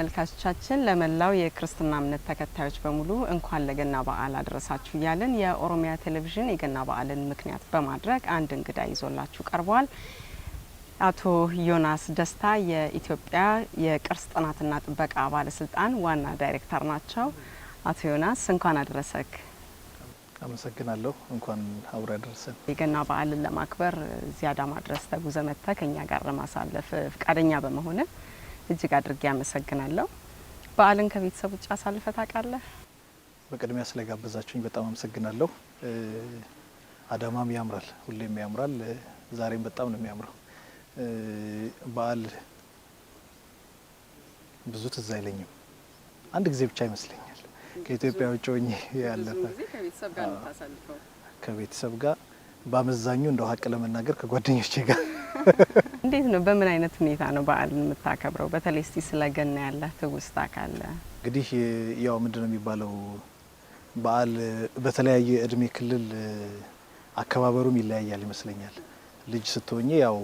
ተመልካቾቻችን ለመላው የክርስትና እምነት ተከታዮች በሙሉ እንኳን ለገና በዓል አደረሳችሁ እያልን የኦሮሚያ ቴሌቪዥን የገና በዓልን ምክንያት በማድረግ አንድ እንግዳ ይዞላችሁ ቀርቧል። አቶ ዮናስ ደስታ የኢትዮጵያ የቅርስ ጥናትና ጥበቃ ባለስልጣን ዋና ዳይሬክተር ናቸው። አቶ ዮናስ እንኳን አደረሰክ። አመሰግናለሁ። እንኳን አብሮ ያደረሰን። የገና በዓልን ለማክበር እዚያ አዳማ ድረስ ተጉዘ መጥተህ ከኛ ጋር ለማሳለፍ ፍቃደኛ በመሆን እጅግ አድርጌ አመሰግናለሁ። በዓልን ከቤተሰብ ውጭ አሳልፈ ታውቃለህ? በቅድሚያ ስለጋበዛችሁኝ በጣም አመሰግናለሁ። አዳማም ያምራል፣ ሁሌም ያምራል። ዛሬም በጣም ነው የሚያምረው። በዓል ብዙ ትዝ አይለኝም። አንድ ጊዜ ብቻ ይመስለኛል ከኢትዮጵያ ውጭ ሆኜ ያለፈ። ከቤተሰብ ጋር በአመዛኙ እንደው ሀቅ ለመናገር ከጓደኞቼ ጋር። እንዴት ነው? በምን አይነት ሁኔታ ነው በዓልን የምታከብረው? በተለይ እስቲ ስለ ገና ያለህ ትውስታ ካለ። እንግዲህ ያው ምንድነው የሚባለው በዓል በተለያየ እድሜ ክልል አከባበሩም ይለያያል ይመስለኛል። ልጅ ስትሆኚ ያው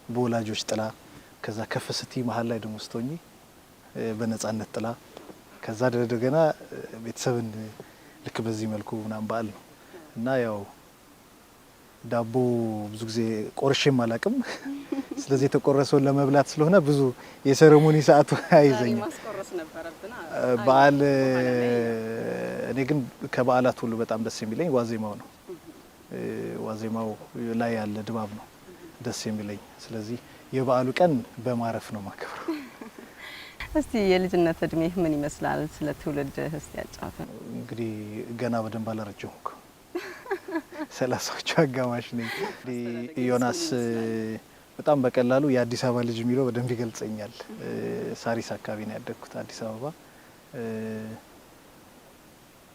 በወላጆች ጥላ፣ ከዛ ከፍ ስቲ መሀል ላይ ደግሞ ስትሆኚ በነጻነት ጥላ፣ ከዛ እንደገና ቤተሰብን ልክ በዚህ መልኩ ምናምን በዓል ነው እና ያው ዳቦ ብዙ ጊዜ ቆርሼም አላቅም። ስለዚህ የተቆረሰውን ለመብላት ስለሆነ ብዙ የሴሬሞኒ ሰዓቱ አይዘኝም። በዓል እኔ ግን ከበዓላት ሁሉ በጣም ደስ የሚለኝ ዋዜማው ነው። ዋዜማው ላይ ያለ ድባብ ነው ደስ የሚለኝ። ስለዚህ የበዓሉ ቀን በማረፍ ነው ማከብረው። እስቲ የልጅነት እድሜህ ምን ይመስላል? ስለ ትውልድ እስቲ ያጫውተን። እንግዲህ ገና በደንብ አላረጀሁም እኮ 30ዎቹ አጋማሽ ነኝ። ዮናስ በጣም በቀላሉ የአዲስ አበባ ልጅ የሚለው በደንብ ይገልጸኛል። ሳሪስ አካባቢ ነው ያደግኩት አዲስ አበባ።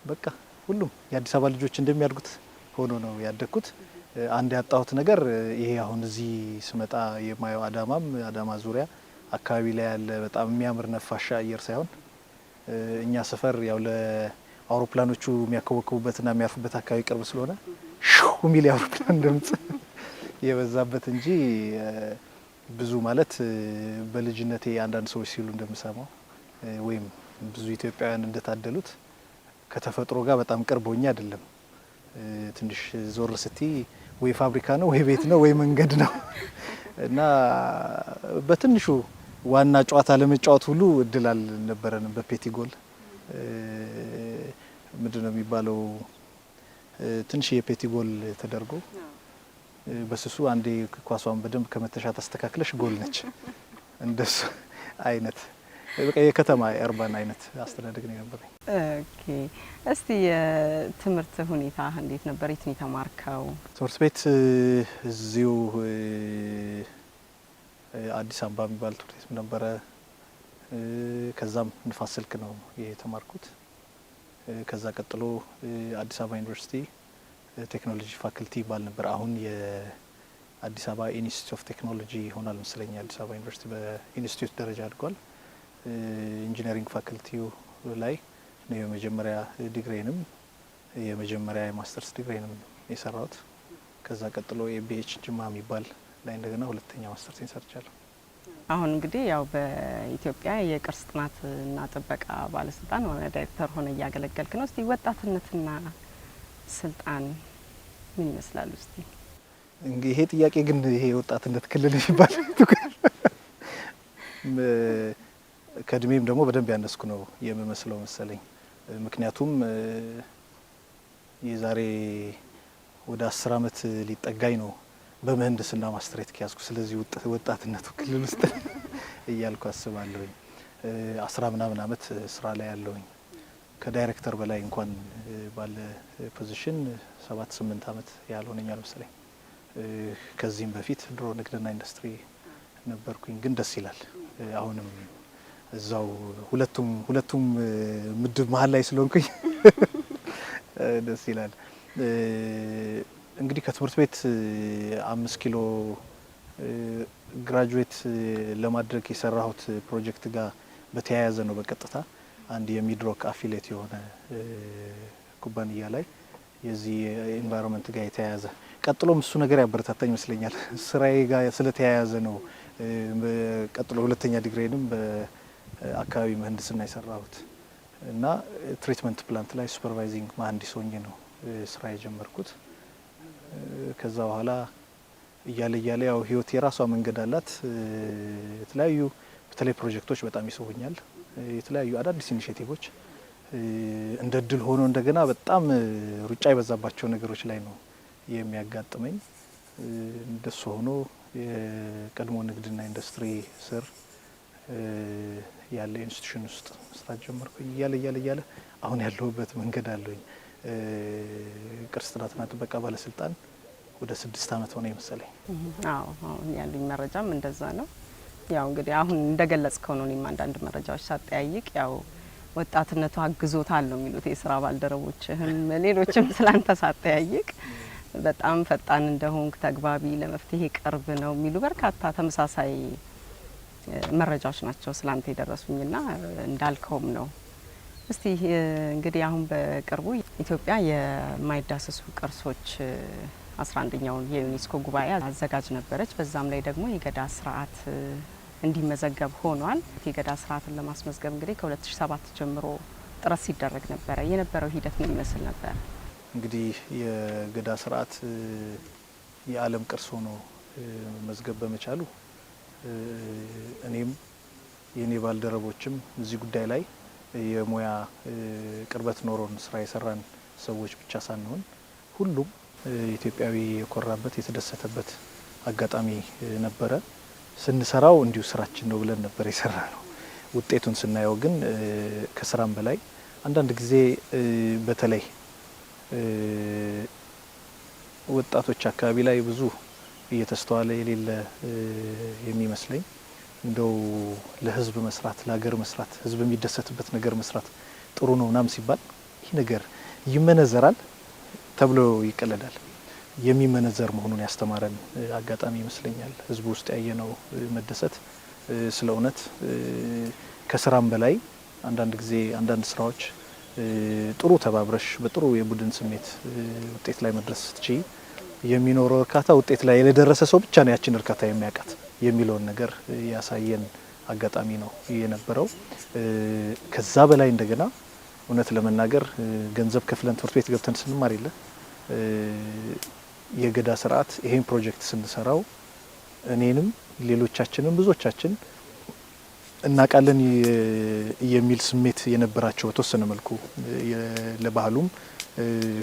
በቃ ሁሉም የአዲስ አበባ ልጆች እንደሚያድጉት ሆኖ ነው ያደግኩት። አንድ ያጣሁት ነገር ይሄ አሁን እዚህ ስመጣ የማየው አዳማ ዙሪያ አካባቢ ላይ ያለ በጣም የሚያምር ነፋሻ አየር ሳይሆን እኛ ሰፈር ያው ለአውሮፕላኖቹ የሚያከወክቡበትና የሚያርፉበት አካባቢ ቅርብ ስለሆነ ሹ ሚል የአውሮፕላን ድምጽ የበዛበት እንጂ ብዙ ማለት በልጅነቴ አንዳንድ ሰዎች ሲሉ እንደምሰማው ወይም ብዙ ኢትዮጵያውያን እንደታደሉት ከተፈጥሮ ጋር በጣም ቅርብ ሆኜ አይደለም። ትንሽ ዞር ስቲ ወይ ፋብሪካ ነው ወይ ቤት ነው ወይ መንገድ ነው እና በትንሹ ዋና ጨዋታ ለመጫወት ሁሉ እድል አልነበረንም። በፔቲጎል ምንድነው የሚባለው ትንሽ የፔቲጎል ተደርጎ በስሱ አንዴ ኳሷን በደንብ ከመተሻት አስተካክለሽ ጎል ነች። እንደሱ አይነት በቃ የከተማ የአርባን አይነት አስተዳደግ ነው የነበረኝ። ኦኬ፣ እስቲ የትምህርት ሁኔታ እንዴት ነበር? የት ነው የተማርከው? ትምህርት ቤት እዚሁ አዲስ አበባ የሚባል ትምህርት ቤት ነበረ። ከዛም ንፋስ ስልክ ነው የተማርኩት። ከዛ ቀጥሎ አዲስ አበባ ዩኒቨርሲቲ ቴክኖሎጂ ፋክልቲ ይባል ነበር። አሁን የአዲስ አበባ ኢንስቲትዩት ኦፍ ቴክኖሎጂ ሆኗል መሰለኝ። አዲስ አበባ ዩኒቨርሲቲ በኢንስቲትዩት ደረጃ አድጓል። ኢንጂነሪንግ ፋክልቲው ላይ ነው የመጀመሪያ ዲግሪንም የመጀመሪያ የማስተርስ ዲግሪንም የሰራሁት። ከዛ ቀጥሎ የቢኤች ጅማ የሚባል ላይ እንደገና ሁለተኛ ማስተርስ ሰርቻለሁ። አሁን እንግዲህ ያው በኢትዮጵያ የቅርስ ጥናትና ጥበቃ ባለስልጣን ዋና ዳይሬክተር ሆነ እያገለገልክ ነው። እስቲ ወጣትነትና ስልጣን ምን ይመስላል? እስቲ እንግዲህ ይሄ ጥያቄ ግን ይሄ ወጣትነት ክልል የሚባል ከእድሜም ደግሞ በደንብ ያነስኩ ነው የምመስለው መሰለኝ። ምክንያቱም የዛሬ ወደ 10 አመት ሊጠጋኝ ነው በምህንድስና ማስተሬት ከያዝኩ። ስለዚህ ወጣትነቱ ክልል ውስጥ እያልኩ አስባለሁኝ። 10 ምናምን አመት ስራ ላይ ያለሁኝ ከዳይሬክተር በላይ እንኳን ባለ ፖዚሽን 7-8 አመት ያልሆነኛል መሰለኝ። ከዚህም በፊት ድሮ ንግድና ኢንዱስትሪ ነበርኩኝ። ግን ደስ ይላል አሁንም እዛው ሁለቱም ምድብ መሀል ላይ ስለሆንኩኝ ደስ ይላል። እንግዲህ ከትምህርት ቤት 5 ኪሎ ግራጁዌት ለማድረግ የሰራሁት ፕሮጀክት ጋር በተያያዘ ነው። በቀጥታ አንድ የሚድሮክ አፊሌት የሆነ ኩባንያ ላይ የዚህ ኢንቫይሮንመንት ጋር የተያያዘ ቀጥሎም እሱ ነገር ያበረታታኝ ይመስለኛል። ስራዬ ጋር ስለተያያዘ ነው። ቀጥሎ ሁለተኛ ዲግሪንም አካባቢ ምህንድስና የሰራሁት እና ትሪትመንት ፕላንት ላይ ሱፐርቫይዚንግ መሀንዲስ ሆኜ ነው ስራ የጀመርኩት። ከዛ በኋላ እያለ ያው ህይወት የራሷ መንገድ አላት። የተለያዩ በተለይ ፕሮጀክቶች በጣም ይስቡኛል። የተለያዩ አዳዲስ ኢኒሼቲቮች እንደ እድል ሆኖ እንደገና በጣም ሩጫ የበዛባቸው ነገሮች ላይ ነው የሚያጋጥመኝ። እንደሱ ሆኖ የቀድሞ ንግድና ኢንዱስትሪ ስር ያለ ኢንስቲትዩሽን ውስጥ መስራት ጀመርኩኝ። እያለ አሁን ያለሁበት መንገድ አለኝ። ቅርስ ጥናትና ጥበቃ ባለስልጣን ወደ 6 አመት ሆነ ይመስለኝ። አዎ አሁን ያሉኝ መረጃም እንደዛ ነው። ያው እንግዲህ አሁን እንደገለጽከው ነው። እኔም አንዳንድ መረጃዎች ሳጠያይቅ ያው ወጣትነቱ አግዞታል ነው የሚሉት የስራ ባልደረቦችህም ሌሎችም ስላንተ ሳጠያይቅ በጣም ፈጣን እንደሆንክ፣ ተግባቢ፣ ለመፍትሄ ቅርብ ነው የሚሉ በርካታ ተመሳሳይ መረጃዎች ናቸው ስላንተ የደረሱኝና እንዳልከውም ነው። እስቲ እንግዲህ አሁን በቅርቡ ኢትዮጵያ የማይዳሰሱ ቅርሶች 11ኛውን የዩኔስኮ ጉባኤ አዘጋጅ ነበረች። በዛም ላይ ደግሞ የገዳ ስርዓት እንዲመዘገብ ሆኗል። የገዳ ስርዓትን ለማስመዝገብ እንግዲህ ከ2007 ጀምሮ ጥረት ሲደረግ ነበረ። የነበረው ሂደት ምን ይመስል ነበር? እንግዲህ የገዳ ስርዓት የዓለም ቅርስ ሆኖ መዝገብ በመቻሉ እኔም የኔ ባልደረቦችም እዚህ ጉዳይ ላይ የሙያ ቅርበት ኖሮን ስራ የሰራን ሰዎች ብቻ ሳንሆን ሁሉም ኢትዮጵያዊ የኮራበት የተደሰተበት አጋጣሚ ነበረ። ስንሰራው እንዲሁ ስራችን ነው ብለን ነበር የሰራ ነው። ውጤቱን ስናየው ግን ከስራም በላይ አንዳንድ ጊዜ በተለይ ወጣቶች አካባቢ ላይ ብዙ እየተስተዋለ የሌለ የሚመስለኝ እንደው ለህዝብ መስራት፣ ለሀገር መስራት፣ ህዝብ የሚደሰትበት ነገር መስራት ጥሩ ነው ምናምን ሲባል ይህ ነገር ይመነዘራል ተብሎ ይቀለዳል። የሚመነዘር መሆኑን ያስተማረን አጋጣሚ ይመስለኛል። ህዝቡ ውስጥ ያየነው መደሰት ስለ እውነት ከስራም በላይ አንዳንድ ጊዜ አንዳንድ ስራዎች ጥሩ ተባብረሽ በጥሩ የቡድን ስሜት ውጤት ላይ መድረስ ስትችይ የሚኖረው እርካታ ውጤት ላይ የደረሰ ሰው ብቻ ነው ያችን እርካታ የሚያውቃት የሚለውን ነገር ያሳየን አጋጣሚ ነው የነበረው። ከዛ በላይ እንደገና እውነት ለመናገር ገንዘብ ከፍለን ትምህርት ቤት ገብተን ስንማር የለ የገዳ ስርዓት ይሄን ፕሮጀክት ስንሰራው እኔንም ሌሎቻችንም ብዙዎቻችን እናቃለን የሚል ስሜት የነበራቸው በተወሰነ መልኩ ለባህሉም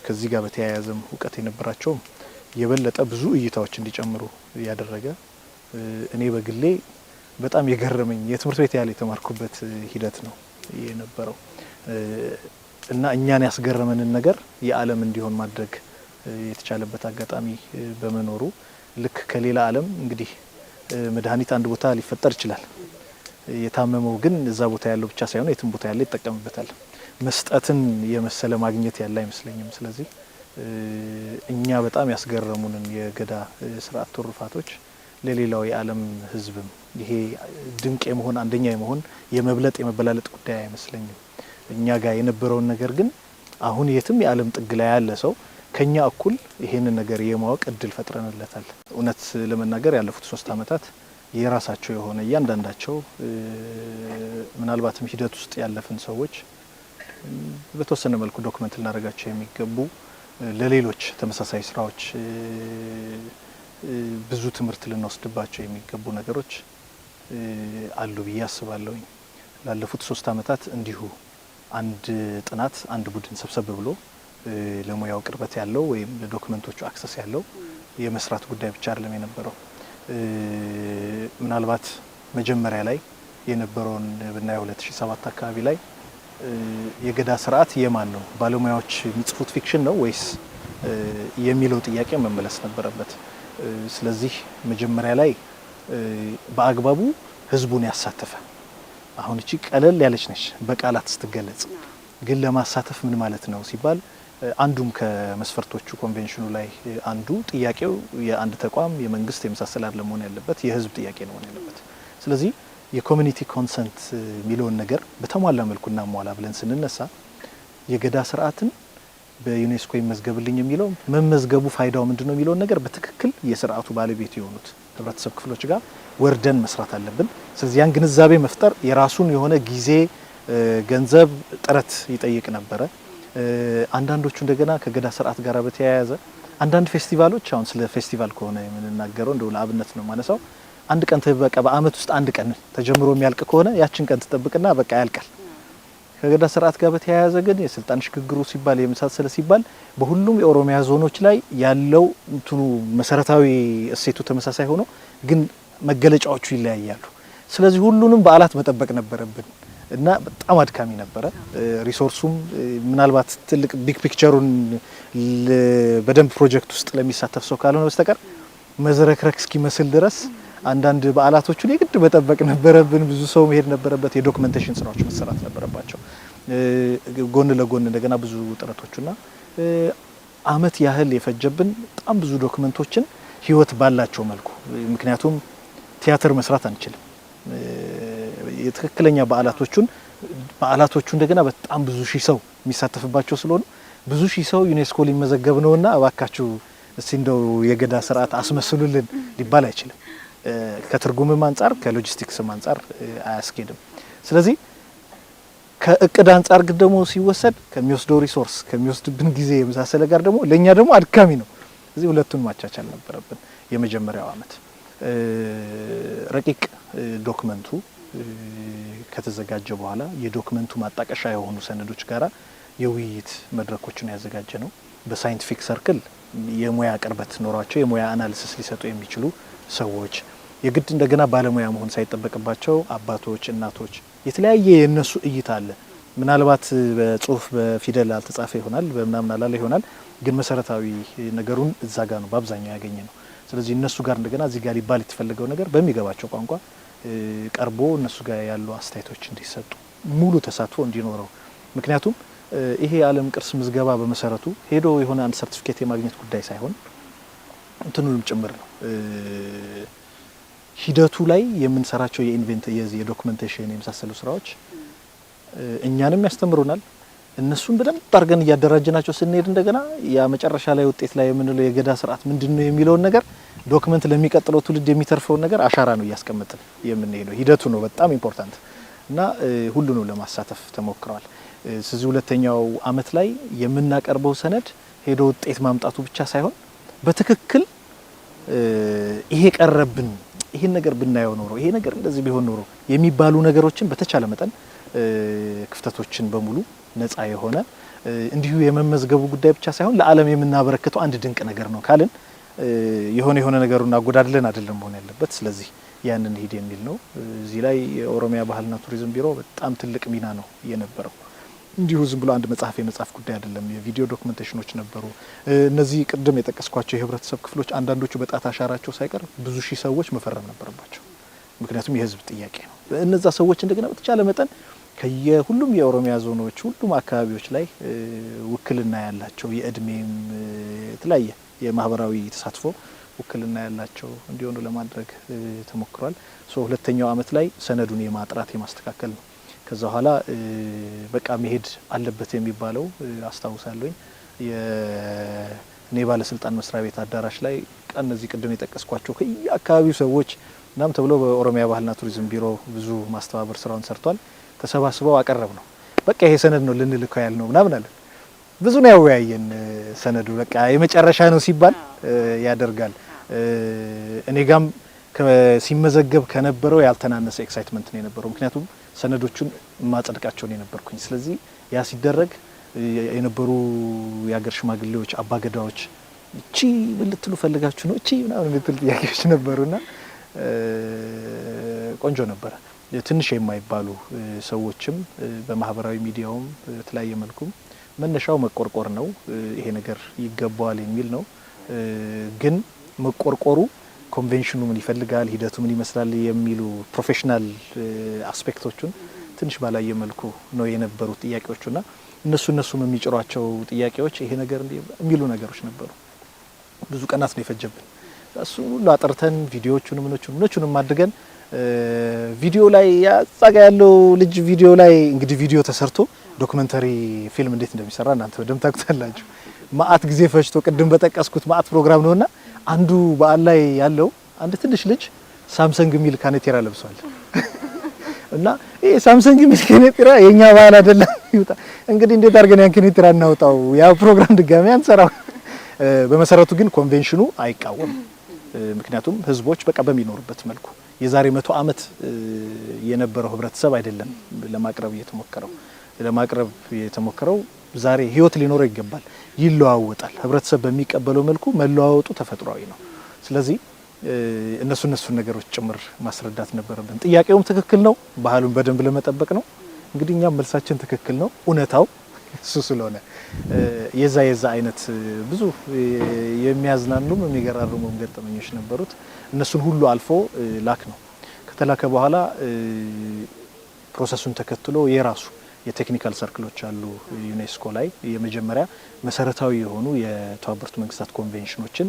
ከዚህ ጋር በተያያዘም እውቀት የነበራቸው የበለጠ ብዙ እይታዎች እንዲጨምሩ ያደረገ እኔ በግሌ በጣም የገረመኝ የትምህርት ቤት ያለ የተማርኩበት ሂደት ነው የነበረው እና እኛን ያስገረመንን ነገር የዓለም እንዲሆን ማድረግ የተቻለበት አጋጣሚ በመኖሩ ልክ ከሌላ ዓለም እንግዲህ መድኃኒት አንድ ቦታ ሊፈጠር ይችላል። የታመመው ግን እዛ ቦታ ያለው ብቻ ሳይሆን የትም ቦታ ያለ ይጠቀምበታል። መስጠትን የመሰለ ማግኘት ያለ አይመስለኝም። ስለዚህ እኛ በጣም ያስገረሙንን የገዳ ስርዓት ትሩፋቶች ለሌላው የዓለም ሕዝብም ይሄ ድንቅ የመሆን አንደኛ የመሆን የመብለጥ የመበላለጥ ጉዳይ አይመስለኝም። እኛ ጋር የነበረውን ነገር ግን አሁን የትም የዓለም ጥግ ላይ ያለ ሰው ከኛ እኩል ይሄንን ነገር የማወቅ እድል ፈጥረንለታል። እውነት ለመናገር ያለፉት 3 አመታት የራሳቸው የሆነ እያንዳንዳቸው ምናልባትም ሂደት ውስጥ ያለፍን ሰዎች በተወሰነ መልኩ ዶክመንት ልናደርጋቸው የሚገቡ ለሌሎች ተመሳሳይ ስራዎች ብዙ ትምህርት ልንወስድባቸው የሚገቡ ነገሮች አሉ ብዬ አስባለሁኝ። ላለፉት 3 አመታት እንዲሁ አንድ ጥናት አንድ ቡድን ሰብሰብ ብሎ ለሙያው ቅርበት ያለው ወይም ለዶክመንቶቹ አክሰስ ያለው የመስራት ጉዳይ ብቻ አይደለም የነበረው። ምናልባት መጀመሪያ ላይ የነበረውን ብናየው 2007 አካባቢ ላይ የገዳ ስርዓት የማን ነው ባለሙያዎች የሚጽፉት ፊክሽን ነው ወይስ የሚለው ጥያቄ መመለስ ነበረበት። ስለዚህ መጀመሪያ ላይ በአግባቡ ህዝቡን ያሳተፈ አሁን እቺ ቀለል ያለች ነች በቃላት ስትገለጽ፣ ግን ለማሳተፍ ምን ማለት ነው ሲባል አንዱም ከመስፈርቶቹ ኮንቬንሽኑ ላይ አንዱ ጥያቄው የአንድ ተቋም የመንግስት የመሳሰል አይደለም መሆን ያለበት የህዝብ ጥያቄ ነው መሆን ያለበት። ስለዚህ የኮሚኒቲ ኮንሰንት የሚለውን ነገር በተሟላ መልኩ እናሟላ ብለን ስንነሳ የገዳ ስርዓትን በዩኔስኮ ይመዝገብልኝ የሚለው መመዝገቡ ፋይዳው ምንድነው የሚለውን ነገር በትክክል የስርዓቱ ባለቤት የሆኑት ህብረተሰብ ክፍሎች ጋር ወርደን መስራት አለብን። ስለዚህ ያን ግንዛቤ መፍጠር የራሱን የሆነ ጊዜ፣ ገንዘብ፣ ጥረት ይጠይቅ ነበረ። አንዳንዶቹ እንደገና ከገዳ ስርዓት ጋር በተያያዘ አንዳንድ ፌስቲቫሎች አሁን ስለ ፌስቲቫል ከሆነ የምንናገረው እንደው ለአብነት ነው ማነሳው አንድ ቀን በቃ በአመት ውስጥ አንድ ቀን ተጀምሮ የሚያልቅ ከሆነ ያችን ቀን ተጠብቅና በቃ ያልቃል። ከገዳ ስርዓት ጋር በተያያዘ ግን የስልጣን ሽግግሩ ሲባል የመሳሰለ ሲባል በሁሉም የኦሮሚያ ዞኖች ላይ ያለው እንትኑ መሰረታዊ እሴቱ ተመሳሳይ ሆኖ ግን መገለጫዎቹ ይለያያሉ። ስለዚህ ሁሉንም በዓላት መጠበቅ ነበረብን እና በጣም አድካሚ ነበረ። ሪሶርሱም ምናልባት ትልቅ ቢግ ፒክቸሩን በደንብ ፕሮጀክት ውስጥ ለሚሳተፍ ሰው ካልሆነ በስተቀር መዝረክረክ እስኪመስል ድረስ አንዳንድ በዓላቶቹን የግድ መጠበቅ ነበረብን። ብዙ ሰው መሄድ ነበረበት። የዶክመንቴሽን ስራዎች መሰራት ነበረባቸው። ጎን ለጎን እንደገና ብዙ ጥረቶችና አመት ያህል የፈጀብን በጣም ብዙ ዶክመንቶችን ህይወት ባላቸው መልኩ ምክንያቱም ቲያትር መስራት አንችልም። የትክክለኛ በዓላቶቹ እንደገና በጣም ብዙ ሺህ ሰው የሚሳተፍባቸው ስለሆነ ብዙ ሺህ ሰው ዩኔስኮ ሊመዘገብ ነውና እባካችሁ እስቲ እንደው የገዳ ስርዓት አስመስሉልን ሊባል አይችልም። ከትርጉምም አንጻር ከሎጂስቲክስም አንጻር አያስኬድም። ስለዚህ ከእቅድ አንጻር ግን ደግሞ ሲወሰድ ከሚወስደው ሪሶርስ ከሚወስድብን ጊዜ የመሳሰለ ጋር ደግሞ ለኛ ደግሞ አድካሚ ነው። ስለዚህ ሁለቱን ማቻቻል ነበረብን። የመጀመሪያው አመት ረቂቅ ዶክመንቱ ከተዘጋጀ በኋላ የዶክመንቱ ማጣቀሻ የሆኑ ሰነዶች ጋራ የውይይት መድረኮችን ያዘጋጀ ነው። በሳይንቲፊክ ሰርክል የሙያ ቅርበት ኖሯቸው የሙያ አናሊሲስ ሊሰጡ የሚችሉ ሰዎች የግድ እንደገና ባለሙያ መሆን ሳይጠበቅባቸው አባቶች፣ እናቶች የተለያየ የነሱ እይታ አለ። ምናልባት በጽሁፍ በፊደል አልተጻፈ ይሆናል በመናምን አላለ ይሆናል ግን መሰረታዊ ነገሩን እዛ ጋር ነው በአብዛኛው ያገኘ ነው። ስለዚህ እነሱ ጋር እንደገና እዚህ ጋር ሊባል የተፈለገው ነገር በሚገባቸው ቋንቋ ቀርቦ እነሱ ጋር ያሉ አስተያየቶች እንዲሰጡ ሙሉ ተሳትፎ እንዲኖረው ምክንያቱም ይሄ የዓለም ቅርስ ምዝገባ በመሰረቱ ሄዶ የሆነ አንድ ሰርቲፊኬት የማግኘት ጉዳይ ሳይሆን እንትኑንም ጭምር ነው። ሂደቱ ላይ የምንሰራቸው የዶክመንቴሽን የመሳሰሉ ስራዎች እኛንም ያስተምሩናል። እነሱን በደንብ አድርገን እያደራጀናቸው ስንሄድ እንደገና ያ መጨረሻ ላይ ውጤት ላይ የምንለው የገዳ ስርዓት ምንድነው የሚለውን ነገር ዶክመንት ለሚቀጥለው ትውልድ የሚተርፈውን ነገር አሻራ ነው እያስቀመጥን የምንሄደው። ሂደቱ ነው በጣም ኢምፖርታንት እና ሁሉንም ለማሳተፍ ተሞክሯል። ስለዚህ ሁለተኛው አመት ላይ የምናቀርበው ሰነድ ሄዶ ውጤት ማምጣቱ ብቻ ሳይሆን በትክክል ይሄ ቀረብን፣ ይሄን ነገር ብናየው ኖሮ፣ ይሄ ነገር እንደዚህ ቢሆን ኖሮ የሚባሉ ነገሮችን በተቻለ መጠን ክፍተቶችን በሙሉ ነፃ የሆነ እንዲሁ የመመዝገቡ ጉዳይ ብቻ ሳይሆን ለዓለም የምናበረክተው አንድ ድንቅ ነገር ነው ካልን የሆነ ነገሩን አጎዳድለን አይደለም መሆን ያለበት። ስለዚህ ያንን ሂድ የሚል ነው። እዚህ ላይ የኦሮሚያ ባህልና ቱሪዝም ቢሮ በጣም ትልቅ ሚና ነው የነበረው። እንዲሁ ዝም ብሎ አንድ መጽሐፍ የመጽሐፍ ጉዳይ አይደለም። የቪዲዮ ዶክመንቴሽኖች ነበሩ። እነዚህ ቅድም የጠቀስኳቸው የህብረተሰብ ክፍሎች አንዳንዶቹ በጣት አሻራቸው ሳይቀር ብዙ ሺህ ሰዎች መፈረም ነበረባቸው። ምክንያቱም የህዝብ ጥያቄ ነው። እነዛ ሰዎች እንደገና በተቻለ መጠን ከየሁሉም የኦሮሚያ ዞኖች ሁሉም አካባቢዎች ላይ ውክልና ያላቸው የእድሜም የተለያየ የማህበራዊ ተሳትፎ ውክልና ያላቸው እንዲሆኑ ለማድረግ ተሞክሯል። ሁለተኛው አመት ላይ ሰነዱን የማጥራት የማስተካከል ነው። ከዛ በኋላ በቃ መሄድ አለበት የሚባለው አስታውሳለሁኝ የኔ ባለስልጣን መስሪያ ቤት አዳራሽ ላይ እነዚህ ቅድም የጠቀስኳቸው ከየአካባቢው ሰዎች እናም ተብሎ በኦሮሚያ ባህልና ቱሪዝም ቢሮ ብዙ ማስተባበር ስራውን ሰርቷል። ተሰባስበው አቀረብ ነው። በቃ ይሄ ሰነድ ነው ልንልከው ያልነው ምናምን አለ። ብዙ ነው ያወያየን ሰነዱ። በቃ የመጨረሻ ነው ሲባል ያደርጋል። እኔ ጋም ሲመዘገብ ከነበረው ያልተናነሰ ኤክሳይትመንት ነው የነበረው። ምክንያቱም ሰነዶቹን ማጸድቃቸው ነው የነበርኩኝ። ስለዚህ ያ ሲደረግ የነበሩ የሀገር ሽማግሌዎች፣ አባገዳዎች እቺ ምን ልትሉ ፈልጋችሁ ነው እቺ ምናምን የምትል ጥያቄዎች ነበሩና ቆንጆ ነበረ። ትንሽ የማይባሉ ሰዎችም በማህበራዊ ሚዲያውም በተለያየ መልኩም መነሻው መቆርቆር ነው፣ ይሄ ነገር ይገባዋል የሚል ነው። ግን መቆርቆሩ ኮንቬንሽኑ ምን ይፈልጋል፣ ሂደቱ ምን ይመስላል የሚሉ ፕሮፌሽናል አስፔክቶቹን ትንሽ ባላየ መልኩ ነው የነበሩት ጥያቄዎቹና እነሱም የሚጭሯቸው ጥያቄዎች ይሄ ነገር የሚሉ ነገሮች ነበሩ። ብዙ ቀናት ነው የፈጀብን። እሱ ሁሉ አጥርተን ቪዲዮዎቹን ምኖቹንም አድርገን ቪዲዮ ላይ ያጻጋ ያለው ልጅ ቪዲዮ ላይ እንግዲህ ቪዲዮ ተሰርቶ ዶክመንተሪ ፊልም እንዴት እንደሚሰራ እናንተ በደንብ ታውቁታላችሁ። ማአት ጊዜ ፈጅቶ ቅድም በጠቀስኩት ማአት ፕሮግራም ነውና አንዱ በዓል ላይ ያለው አንድ ትንሽ ልጅ ሳምሰንግ ሚል ካኔቴራ ለብሷል እና ይሄ ሳምሰንግ ሚል ካኔቴራ የኛ ባህል አይደለም ይውጣ እንግዲህ እንዴት አድርገን ያን ካኔቴራ እናውጣው ያ ፕሮግራም ድጋሚ አንሰራው በመሰረቱ ግን ኮንቬንሽኑ አይቃወም ምክንያቱም ህዝቦች በቃ በሚኖርበት መልኩ የዛሬ 100 ዓመት የነበረው ህብረተሰብ አይደለም ለማቅረብ የተሞከረው ዛሬ ህይወት ሊኖረው ይገባል ይለዋወጣል ህብረተሰብ በሚቀበለው መልኩ መለዋወጡ ተፈጥሯዊ ነው ስለዚህ እነሱ ነገሮች ጭምር ማስረዳት ነበረብን ጥያቄውም ትክክል ነው ባህሉን በደንብ ለመጠበቅ ነው እንግዲህ እኛም መልሳችን ትክክል ነው እውነታው እሱ ስለሆነ የዛ አይነት ብዙ የሚያዝናኑም የሚገራርሙም ገጠመኞች ነበሩት እነሱን ሁሉ አልፎ ላክ ነው ከተላከ በኋላ ፕሮሰሱን ተከትሎ የራሱ የቴክኒካል ሰርክሎች አሉ ዩኔስኮ ላይ የመጀመሪያ መሰረታዊ የሆኑ የተባበሩት መንግስታት ኮንቬንሽኖችን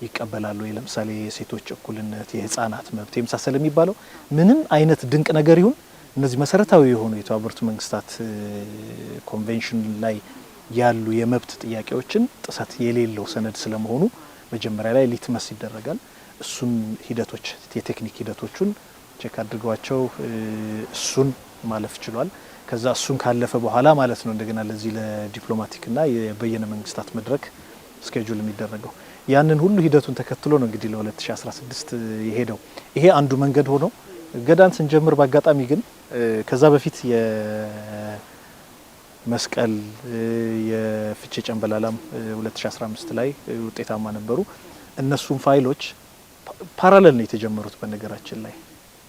ይቀበላሉ ለምሳሌ የሴቶች እኩልነት የህፃናት መብት የመሳሰለ የሚባለው ምንም አይነት ድንቅ ነገር ይሁን እነዚህ መሰረታዊ የሆኑ የተባበሩት መንግስታት ኮንቬንሽን ላይ ያሉ የመብት ጥያቄዎችን ጥሰት የሌለው ሰነድ ስለመሆኑ መጀመሪያ ላይ ሊትመስ ይደረጋል እሱን ሂደቶች የቴክኒክ ሂደቶቹን ቼክ አድርገዋቸው እሱን ማለፍ ችሏል ከዛ እሱን ካለፈ በኋላ ማለት ነው እንደገና ለዚህ ለዲፕሎማቲክና የበየነ መንግስታት መድረክ ስኬጁል የሚደረገው ያንን ሁሉ ሂደቱን ተከትሎ ነው እንግዲህ ለ2016 የሄደው ይሄ አንዱ መንገድ ሆኖ ገዳን ስንጀምር ባጋጣሚ ግን ከዛ በፊት የመስቀል የፍቼ ጨምበላላም 2015 ላይ ውጤታማ ነበሩ እነሱም ፋይሎች ፓራሌል ነው የተጀመሩት በነገራችን ላይ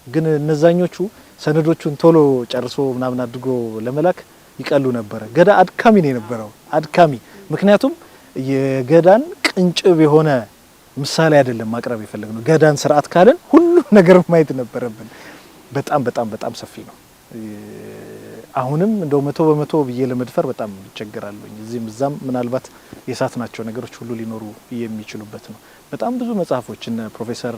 ግን እነዛኞቹ ሰነዶቹን ቶሎ ጨርሶ ምናምን አድርጎ ለመላክ ይቀሉ ነበር ገዳ አድካሚ ነው የነበረው አድካሚ ምክንያቱም የገዳን ቅንጭብ የሆነ ምሳሌ አይደለም ማቅረብ የፈለግነው ገዳን ስርዓት ካለን ሁሉ ነገር ማየት ነበረብን በጣም ሰፊ ነው አሁንም እንደው 100% ብዬ ለመድፈር በጣም ይቸግራለኝ እዚህም እዛም ምናልባት የሳት ናቸው ነገሮች ሁሉ ሊኖሩ የሚችሉበት ነው በጣም ብዙ መጽሐፎች እና ፕሮፌሰር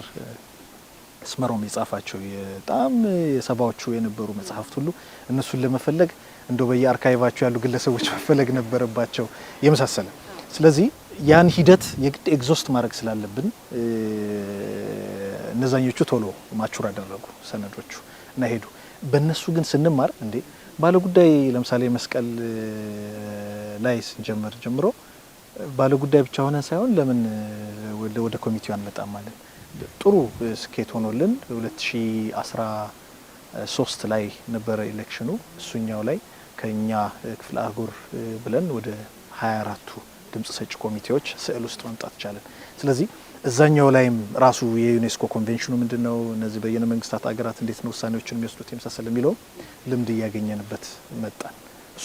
ስመሮም የጻፋቸው በጣም የሰባዎቹ የነበሩ መጽሐፍት ሁሉ እነሱን ለመፈለግ እንደው በየአርካይቫቸው ያሉ ግለሰቦች መፈለግ ነበረባቸው የመሳሰለ ስለዚህ ያን ሂደት የግድ ኤግዞስት ማድረግ ስላለብን እነዛኞቹ ቶሎ ማቹር አደረጉ ሰነዶቹ እና ሄዱ በእነሱ ግን ስንማር እንዴ ባለጉዳይ ለምሳሌ መስቀል ላይ ጀምሮ ባለጉዳይ ብቻ ሆነ ሳይሆን ለምን ወደ ኮሚቴው አንመጣም ማለት ጥሩ ስኬት ሆኖልን 2013 ላይ ነበረ ኢሌክሽኑ እሱኛው ላይ ከኛ ክፍለ አህጉር ብለን ወደ 24ቱ ድምጽ ሰጪ ኮሚቴዎች ስዕል ውስጥ መምጣት ቻለን ስለዚህ እዛኛው ላይም ራሱ የዩኔስኮ ኮንቬንሽኑ ምንድነው እነዚህ በየነ መንግስታት አገራት እንዴት ነው ውሳኔዎችን የሚወስዱት የመሳሰለ የሚለው ልምድ ያገኘንበት መጣን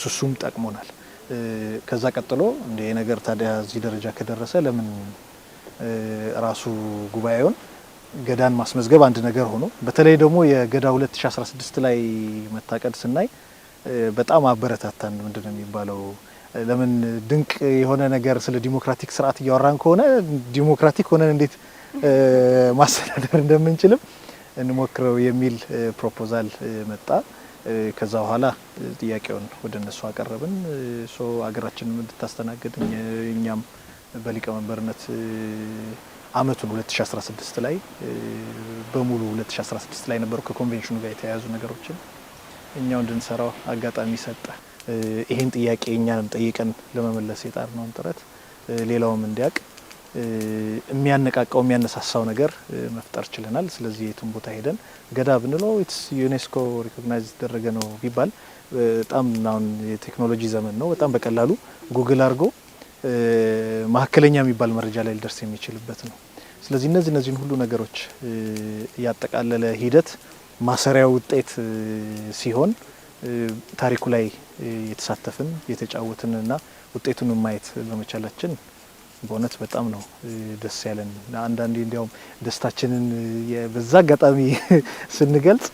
እሱም ጠቅሞናል ከዛ ቀጥሎ እንደ ነገር ታዲያ እዚህ ደረጃ ከደረሰ ለምን ራሱ ጉባኤውን ገዳን ማስመዝገብ አንድ ነገር ሆኖ በተለይ ደግሞ የገዳ 2016 ላይ መታቀድ ስናይ በጣም አበረታታን ምንድነው የሚባለው ለምን ድንቅ የሆነ ነገር ስለ ዲሞክራቲክ ስርዓት እያወራን ከሆነ ዲሞክራቲክ ሆነን እንዴት ማስተዳደር እንደምንችልም እንሞክረው የሚል ፕሮፖዛል መጣ ከዛ በኋላ ጥያቄውን ወደ እነሱ አቀረብን አገራችንን እንድታስተናግድ እኛም በሊቀመንበርነት አመቱን 2016 ላይ በሙሉ 2016 ላይ ነበሩ ከኮንቬንሽኑ ጋር የተያያዙ ነገሮችን እኛው እንድንሰራው አጋጣሚ ሰጠ ይሄን ጥያቄ እኛንም ጠይቀን ለመመለስ የጣርነውን ጥረት ሌላውም እንዲያቅ የሚያነቃቃው የሚያነሳሳው ነገር መፍጠር ችለናል ስለዚህ የቱን ቦታ ሄደን ገዳ ብንለው ኢትስ ዩኔስኮ ሪኮግናይዝ ተደረገ ነው ቢባል በጣም አሁን የቴክኖሎጂ ዘመን ነው በጣም በቀላሉ ጉግል አድርጎ ማከለኛ የሚባል መረጃ ላይ ሊደርስ የሚችልበት ነው ስለዚህ እነዚህን ሁሉ ነገሮች ያጠቃለለ ሂደት ማሰሪያው ውጤት ሲሆን ታሪኩ ላይ የተሳተፍን የተጫወትንና ውጤቱን ማየት በመቻላችን በእውነት በጣም ነው ደስ ያለን አንዳንዴ እንዲያውም ደስታችንን በዛ አጋጣሚ ስንገልጽ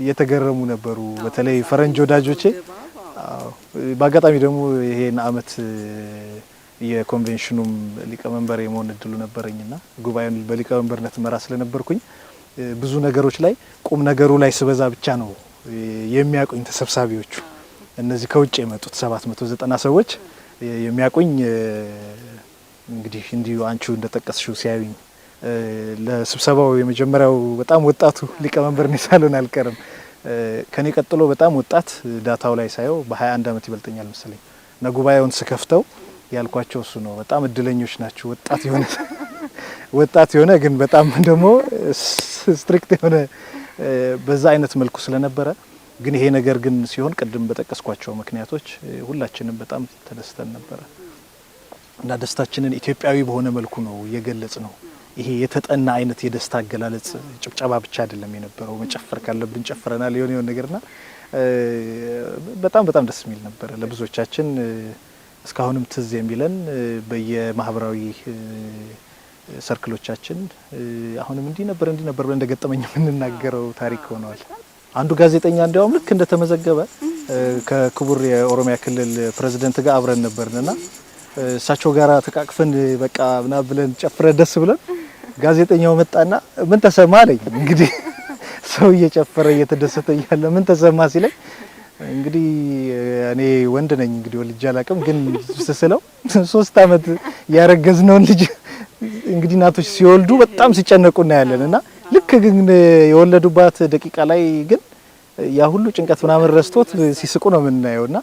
የተገረሙ ነበሩ በተለይ ፈረንጅ ወዳጆቼ በአጋጣሚ ደግሞ ይሄን አመት የኮንቬንሽኑም ሊቀመንበር የመሆን እድሉ ነበረኝና ጉባኤውን በሊቀመንበርነት መራ ስለነበርኩኝ ብዙ ነገሮች ላይ ቁም ነገሩ ላይ ስበዛ ብቻ ነው የሚያቆኝ ተሰብሳቢዎቹ እነዚህ ከውጭ የመጡት 790 ሰዎች የሚያቆኝ እንግዲህ እንዲሁ አንቺው እንደተጠቀስሽው ሲያዩኝ ለስብሰባው የመጀመሪያው በጣም ወጣቱ ሊቀመንበር ነው ሳሎን አልቀርም። ከኔ ቀጥሎ በጣም ወጣት ዳታው ላይ ሳየው በ21 አመት ይበልጠኛል መሰለኝ እና ጉባኤውን ስከፍተው ያልኳቸው እሱ ነው። በጣም እድለኞች ናቸው ወጣት የሆነ ግን በጣም ደግሞ ስትሪክት የሆነ በዛ አይነት መልኩ ስለነበረ ግን ይሄ ነገር ግን ሲሆን ቅድም በጠቀስኳቸው ምክንያቶች ሁላችንም በጣም ተደስተን ነበረ እና ደስታችንን ኢትዮጵያዊ በሆነ መልኩ ነው የገለጽ ነው። ይሄ የተጠና አይነት የደስታ አገላለጽ ጭብጨባ ብቻ አይደለም የነበረው። መጨፈር ካለብን ጨፍረናል የሆነ ነገርና በጣም ደስ የሚል ነበር ለብዙዎቻችን። እስካሁንም ትዝ የሚለን በየማህበራዊ ሰርክሎቻችን አሁንም እንዲህ ነበር ብለን እንደገጠመኝ የምንናገረው ታሪክ ሆኗል። አንዱ ጋዜጠኛ እንዲያውም ልክ እንደተመዘገበ ከክቡር የኦሮሚያ ክልል ፕሬዝዳንት ጋር አብረን ነበርንና እሳቸው ጋራ ተቃቅፈን በቃ ምናምን ብለን ጨፍረን ደስ ብለን ጋዜጠኛው መጣና ምን ተሰማ አለኝ። እንግዲህ ሰው እየጨፈረ እየተደሰተ እያለ ምን ተሰማ ሲለኝ እንግዲህ እኔ ወንድ ነኝ እንግዲህ ወልጄ አላውቅም፣ ግን ስስለው 3 አመት ያረገዝነውን ልጅ እንግዲህ እናቶች ሲወልዱ በጣም ሲጨነቁ እናያለንና ልክ ግን የወለዱባት ደቂቃ ላይ ግን ያ ሁሉ ጭንቀት ምናምን ረስቶት ሲስቁ ነው የምናየውና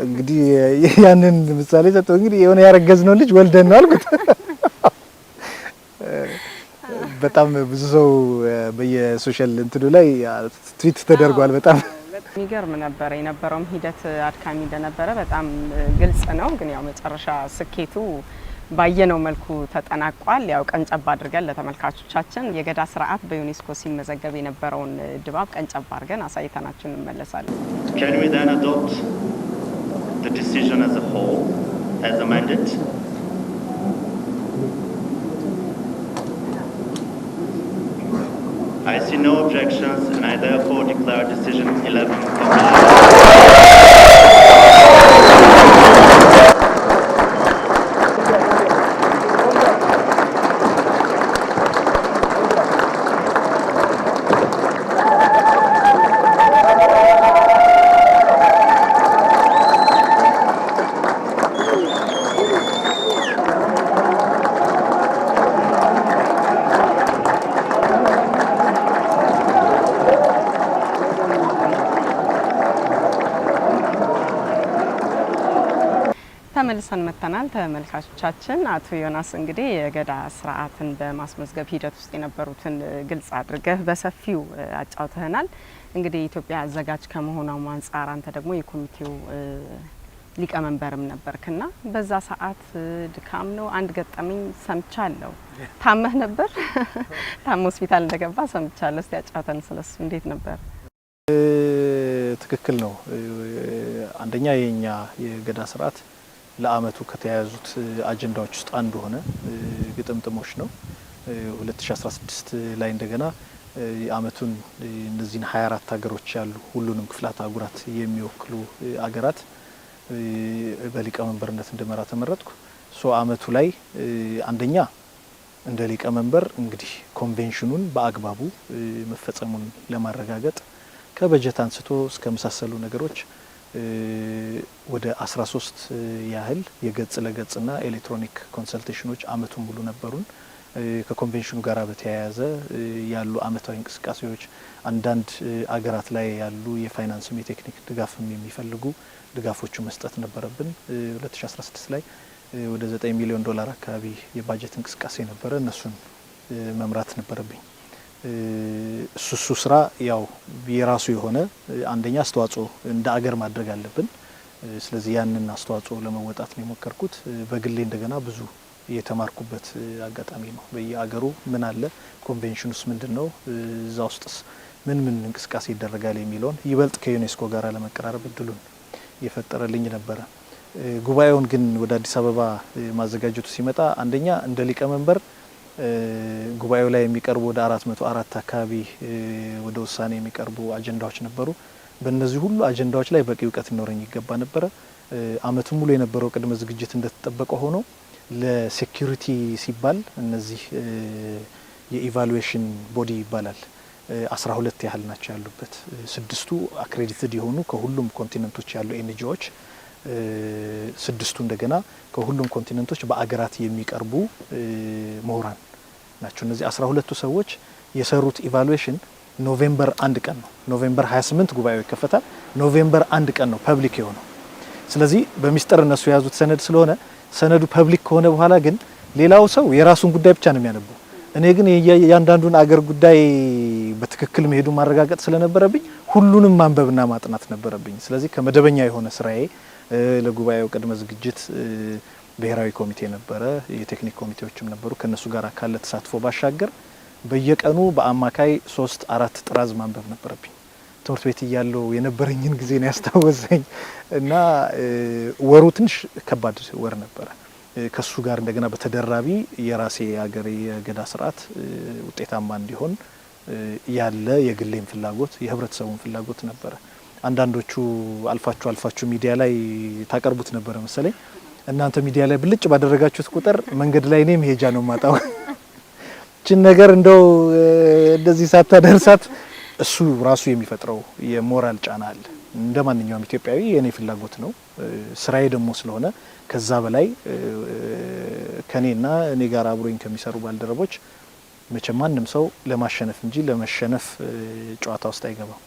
እንግዲህ ያንን ምሳሌ ሰጠው። እንግዲህ የሆነ ያረገዝነው ልጅ ወልደን ነው አልኩት። በጣም ብዙ ሰው በየሶሻል እንትኑ ላይ ትዊት ተደርጓል። በጣም የሚገርም ነበር። የነበረውም ሂደት አድካሚ እንደነበረ በጣም ግልጽ ነው። ግን ያው መጨረሻ ስኬቱ ባየነው መልኩ ተጠናቋል። ያው ቀንጨባ አድርገን ለተመልካቾቻችን የገዳ ስርዓት በዩኔስኮ ሲመዘገብ የነበረውን ድባብ ቀንጨባ አድርገን አሳይተናችሁ እንመለሳለን። Can we then adopt the decision as a whole as amended? I see no objections and I therefore declare decision 11 complete. ተመልሰን መተናል። ተመልካቾቻችን አቶ ዮናስ እንግዲህ የገዳ ስርዓትን በማስመዝገብ ሂደት ውስጥ የነበሩትን ግልጽ አድርገህ በሰፊው አጫውተናል። እንግዲህ ኢትዮጵያ አዘጋጅ ከመሆኗም አንጻር አንተ ደግሞ የኮሚቴው ሊቀመንበርም ነበርክና በዛ ሰዓት ድካም ነው አንድ ገጠመኝ ሰምቻለሁ። ታመህ ነበር? ታም ሆስፒታል እንደገባ ሰምቻለሁ። እስቲ አጫውተን ስለሱ እንዴት ነበር? ትክክል ነው። አንደኛ የኛ የገዳ ስርዓት ለአመቱ ከተያያዙት አጀንዳዎች ውስጥ አንዱ ሆነ ግጥምጥሞች ነው። 2016 ላይ እንደገና አመቱን እነዚህን 24 ሀገሮች ያሉ ሁሉንም ክፍላት አህጉራት የሚወክሉ አገራት በሊቀመንበርነት እንደመራ ተመረጥኩ። አመቱ ላይ አንደኛ እንደ ሊቀመንበር እንግዲህ ኮንቬንሽኑን በአግባቡ መፈጸሙን ለማረጋገጥ ከበጀት አንስቶ እስከ መሳሰሉ ነገሮች ወደ 13 ያህል የገጽ ለገጽና ኤሌክትሮኒክ ኮንሰልቴሽኖች አመቱን ሙሉ ነበሩን። ከኮንቬንሽኑ ጋር በተያያዘ ያሉ አመታዊ እንቅስቃሴዎች አንዳንድ አገራት ላይ ያሉ የፋይናንስም የቴክኒክ ድጋፍም የሚፈልጉ ድጋፎቹ መስጠት ነበረብን። 2016 ላይ ወደ $9 ሚሊዮን አካባቢ የባጀት እንቅስቃሴ ነበረ። እነሱን መምራት ነበረብኝ። እሱ ስራ ያው የራሱ የሆነ አንደኛ አስተዋጽኦ እንደ አገር ማድረግ አለብን። ስለዚህ ያንን አስተዋጽኦ ለመወጣት ነው የሞከርኩት። በግሌ እንደገና ብዙ የተማርኩበት አጋጣሚ ነው። በየአገሩ ምን አለ፣ ኮንቬንሽኑስ ምንድነው፣ እዛ ውስጥስ ምን እንቅስቃሴ ይደረጋል የሚለውን ይበልጥ ከዩኔስኮ ጋር ለመቀራረብ እድሉን የፈጠረልኝ ነበረ። ጉባኤውን ግን ወደ አዲስ አበባ ማዘጋጀቱ ሲመጣ አንደኛ እንደ ሊቀመንበር ጉባኤው ላይ የሚቀርቡ ወደ 404 አካባቢ ወደ ውሳኔ የሚቀርቡ አጀንዳዎች ነበሩ። በእነዚህ ሁሉ አጀንዳዎች ላይ በቂ እውቀት ይኖረኝ ይገባ ነበረ። አመቱን ሙሉ የነበረው ቅድመ ዝግጅት እንደተጠበቀ ሆኖ ለሴኩሪቲ ሲባል እነዚህ የኢቫሉዌሽን ቦዲ ይባላል 12 ያህል ናቸው ያሉበት። 6ቱ አክሬዲትድ የሆኑ ከሁሉም ኮንቲኔንቶች ያሉ ኤንጂኦዎች፣ 6ቱ እንደገና ከሁሉም ኮንቲኔንቶች በአገራት የሚቀርቡ ምሁራን ናቸው። እነዚህ 12ቱ ሰዎች የሰሩት ኢቫሉዌሽን ኖቬምበር 1 ቀን ነው። ኖቬምበር 28 ጉባኤው ይከፈታል። ኖቬምበር 1 ቀን ነው ፐብሊክ የሆነው። ስለዚህ በሚስጥር እነሱ የያዙት ሰነድ ስለሆነ ሰነዱ ፐብሊክ ከሆነ በኋላ ግን ሌላው ሰው የራሱን ጉዳይ ብቻ ነው የሚያነበው። እኔ ግን የእያንዳንዱን አገር ጉዳይ በትክክል መሄዱን ማረጋገጥ ስለነበረብኝ ሁሉንም ማንበብና ማጥናት ነበረብኝ። ስለዚህ ከመደበኛ የሆነ ስራዬ ለጉባኤው ቅድመ ዝግጅት ብሔራዊ ኮሚቴ ነበረ፣ የቴክኒክ ኮሚቴዎችም ነበሩ። ከነሱ ጋር ካለ ተሳትፎ ባሻገር በየቀኑ በአማካይ 3-4 ጥራዝ ማንበብ ነበረብኝ። ትምህርት ቤት እያለሁ የነበረኝን ጊዜ ነው ያስታወሰኝ እና ወሩ ትንሽ ከባድ ወር ነበረ። ከሱ ጋር እንደገና በተደራቢ የራሴ ሀገር የገዳ ስርዓት ውጤታማ እንዲሆን ያለ የግሌም ፍላጎት የህብረተሰቡን ፍላጎት ነበረ። አንዳንዶቹ አልፋችሁ ሚዲያ ላይ ታቀርቡት ነበረ መሰለኝ። እናንተ ሚዲያ ላይ ብልጭ ባደረጋችሁት ቁጥር መንገድ ላይ እኔ መሄጃ ነው ማጣው እቺን ነገር እንደው እንደዚህ ሳታደርሳት እሱ ራሱ የሚፈጥረው የሞራል ጫና አለ። እንደ ማንኛውም ኢትዮጵያዊ የኔ ፍላጎት ነው፣ ስራዬ ደግሞ ስለሆነ ከዛ በላይ ከኔና እኔ ጋር አብሮኝ ከሚሰሩ ባልደረቦች መቼም ማንም ሰው ለማሸነፍ እንጂ ለመሸነፍ ጨዋታ ውስጥ አይገባም።